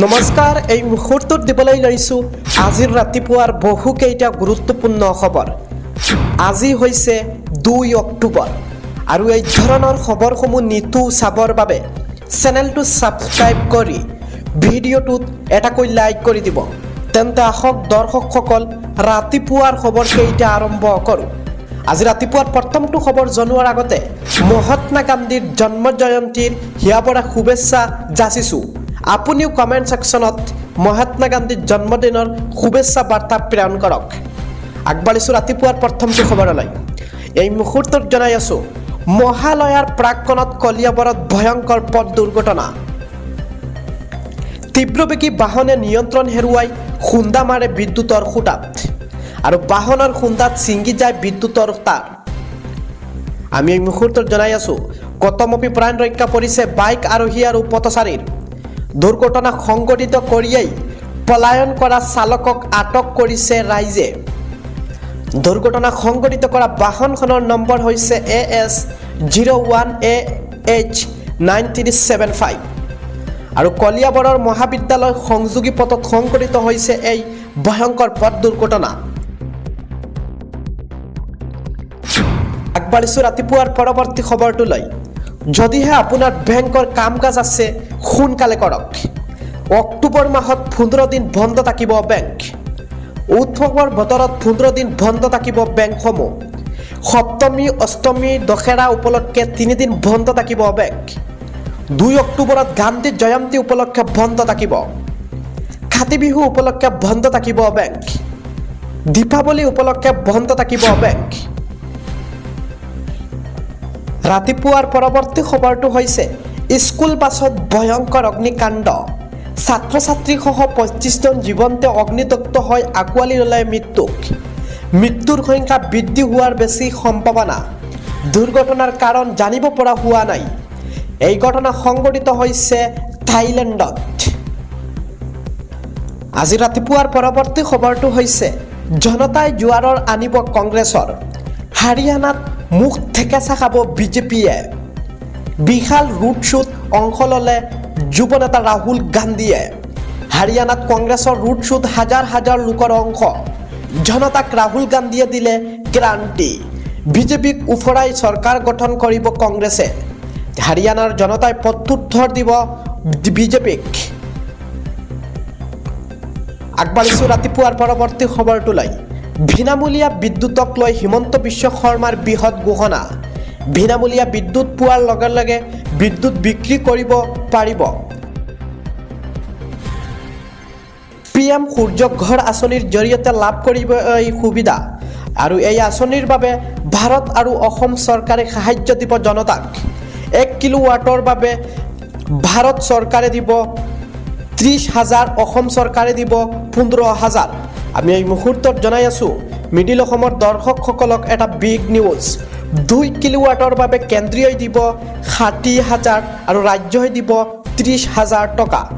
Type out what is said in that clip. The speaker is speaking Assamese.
নমস্কাৰ এই মুহূৰ্তত দিবলৈ লৈছোঁ আজিৰ ৰাতিপুৱাৰ বহুকেইটা গুৰুত্বপূৰ্ণ খবৰ। আজি হৈছে 2 অক্টোবৰ আৰু এই ধৰণৰ খবৰসমূহ নিতৌ চাবৰ বাবে চেনেলটো ছাবস্ক্ৰাইব কৰি ভিডিঅ'টোত এটাকৈ লাইক কৰি দিব। তেন্তে আহক দৰ্শকসকল ৰাতিপুৱাৰ খবৰকেইটা আৰম্ভ কৰোঁ। আজি ৰাতিপুৱাৰ প্ৰথমটো খবৰ জনোৱাৰ আগতে মহাত্মা গান্ধীৰ জন্ম জয়ন্তীৰ হিয়াৰ পৰা শুভেচ্ছা যাচিছোঁ। আপুনিও কমেণ্ট ছেকশ্যনত মহাত্মা গান্ধীৰ জন্মদিনৰ শুভেচ্ছা বাৰ্তা প্ৰেৰণ কৰক। আগবাঢ়িছোঁ ৰাতিপুৱাৰ প্ৰথমটো খবৰলৈ। এই মুহূৰ্তত জনাই আছোঁ মহালয়াৰ প্ৰাক্কণত কলিয়াবৰত ভয়ংকৰ পথ দুৰ্ঘটনা। তীব্ৰবেগী বাহনে নিয়ন্ত্ৰণ হেৰুৱাই খুন্দা মাৰে বিদ্যুতৰ খুঁটাত আৰু বাহনৰ খুন্দাত ছিঙি যায় বিদ্যুতৰ তাঁৰ। আমি এই মুহূৰ্তত জনাই আছোঁ কতমপি প্ৰাণ ৰক্ষা পৰিছে বাইক আৰোহী আৰু পথচাৰীৰ। দুৰ্ঘটনা সংঘটিত কৰিয়েই পলায়ন কৰা চালকক আটক কৰিছে ৰাইজে। দুৰ্ঘটনা সংঘটিত কৰা বাহনখনৰ নম্বৰ হৈছে AS01AH9375 আৰু কলিয়াবৰৰ মহাবিদ্যালয় সংযোগী পথত সংঘটিত হৈছে এই ভয়ংকৰ পথ দুৰ্ঘটনা। আগবাঢ়িছোঁ ৰাতিপুৱাৰ পৰৱৰ্তী খবৰটোলৈ। যদিহে আপোনাৰ বেংকৰ কাম কাজ আছে সোনকালে কৰক। অক্টোবৰ মাহত 15 দিন বন্ধ থাকিব বেংক। উৎসৱৰ বতৰত 15 দিন বন্ধ থাকিব বেংকসমূহ। সপ্তমী অষ্টমী দশেৰা উপলক্ষে 3 দিন বন্ধ থাকিব বেংক। 2 অক্টোবৰত গান্ধী জয়ন্তী উপলক্ষে বন্ধ থাকিব। কাতি বিহু উপলক্ষে বন্ধ থাকিব বেংক। দীপাৱলী উপলক্ষে বন্ধ থাকিব বেংক। ৰাতিপুৱাৰ পৰৱৰ্তী খবৰটো হৈছে স্কুল বাছত ভয়ংকৰ অগ্নিকাণ্ড। ছাত্ৰ ছাত্ৰীসহ 25 জন জীৱন্তে অগ্নিদগ্ধ হৈ আঁকোৱালি ল'লে মৃত্যুক। মৃত্যুৰ সংখ্যা বৃদ্ধি হোৱাৰ বেছি সম্ভাৱনা। দুৰ্ঘটনাৰ কাৰণ জানিব পৰা হোৱা নাই। এই ঘটনা সংঘটিত হৈছে থাইলেণ্ডত। আজি ৰাতিপুৱাৰ পৰৱৰ্তী খবৰটো হৈছে জনতাই জোৱাৰৰ আনিব কংগ্ৰেছৰ। হাৰিয়ানাত মুখ থেকেচা খাব বিজেপিয়ে। বিশাল ৰোড শ্ব'ত অংশ ল'লে যুৱ নেতা ৰাহুল গান্ধীয়ে। হাৰিয়ানাত কংগ্ৰেছৰ ৰোড শ্ব'ত হাজাৰ হাজাৰ লোকৰ অংশ। জনতাক ৰাহুল গান্ধীয়ে দিলে গ্যাৰাণ্টি। বিজেপিক উফৰাই চৰকাৰ গঠন কৰিব কংগ্ৰেছে। হাৰিয়ানাৰ জনতাই প্ৰত্যুত্তৰ দিব বিজেপিক। আগবাঢ়িছোঁ ৰাতিপুৱাৰ পৰৱৰ্তী খবৰটোলৈ। বিনামূলীয়া বিদ্যুতক লৈ হিমন্ত বিশ্ব শৰ্মাৰ বৃহৎ ঘোষণা। বিনামূলীয়া বিদ্যুৎ পোৱাৰ লগে লগে বিদ্যুৎ বিক্ৰী কৰিব পাৰিব। PM সূৰ্য ঘৰ আঁচনিৰ জৰিয়তে লাভ কৰিব এই সুবিধা আৰু এই আঁচনিৰ বাবে ভাৰত আৰু অসম চৰকাৰে সাহায্য দিব জনতাক। 1 কিলোৱাটৰ বাবে ভাৰত চৰকাৰে দিব 30,000, অসম চৰকাৰে দিব 15,000। আমি এই মুহূৰ্তত জনাই আছোঁ মিডিল অসমৰ দৰ্শকসকলক এটা বিগ নিউজ। 2 কিলোৱাটৰ বাবে কেন্দ্ৰীয়ই দিব 60,000 আৰু ৰাজ্যই দিব 30,000 টকা।